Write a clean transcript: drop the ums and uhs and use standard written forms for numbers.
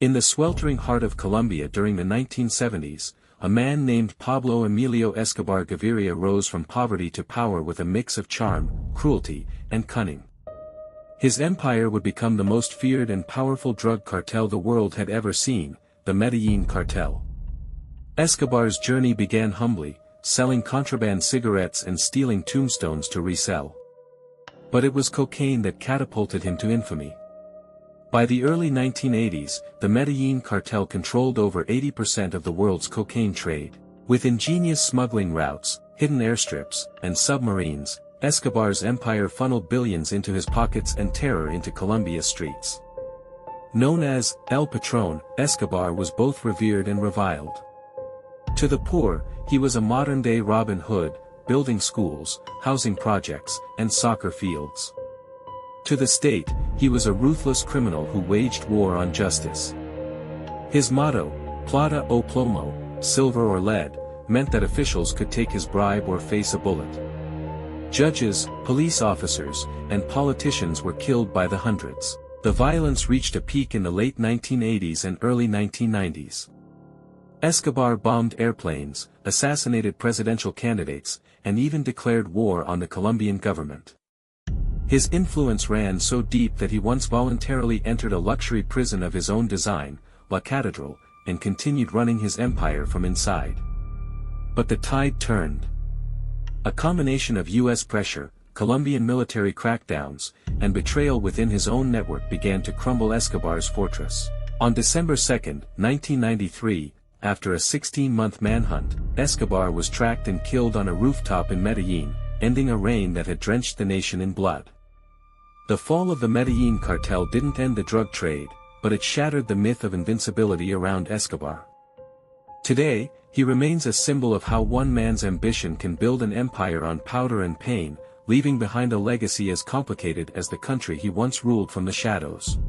In the sweltering heart of Colombia during the 1970s, a man named Pablo Emilio Escobar Gaviria rose from poverty to power with a mix of charm, cruelty, and cunning. His empire would become the most feared and powerful drug cartel the world had ever seen, the Medellín Cartel. Escobar's journey began humbly, selling contraband cigarettes and stealing tombstones to resell. But it was cocaine that catapulted him to infamy. By the early 1980s, the Medellín Cartel controlled over 80% of the world's cocaine trade. With ingenious smuggling routes, hidden airstrips, and submarines, Escobar's empire funneled billions into his pockets and terror into Colombia's streets. Known as El Patrón, Escobar was both revered and reviled. To the poor, he was a modern-day Robin Hood, building schools, housing projects, and soccer fields. To the state, he was a ruthless criminal who waged war on justice. His motto, plata o plomo, silver or lead, meant that officials could take his bribe or face a bullet. Judges, police officers, and politicians were killed by the hundreds. The violence reached a peak in the late 1980s and early 1990s. Escobar bombed airplanes, assassinated presidential candidates, and even declared war on the Colombian government. His influence ran so deep that he once voluntarily entered a luxury prison of his own design, La Catedral, and continued running his empire from inside. But the tide turned. A combination of U.S. pressure, Colombian military crackdowns, and betrayal within his own network began to crumble Escobar's fortress. On December 2, 1993, after a 16-month manhunt, Escobar was tracked and killed on a rooftop in Medellín, ending a reign that had drenched the nation in blood. The fall of the Medellín Cartel didn't end the drug trade, but it shattered the myth of invincibility around Escobar. Today, he remains a symbol of how one man's ambition can build an empire on powder and pain, leaving behind a legacy as complicated as the country he once ruled from the shadows.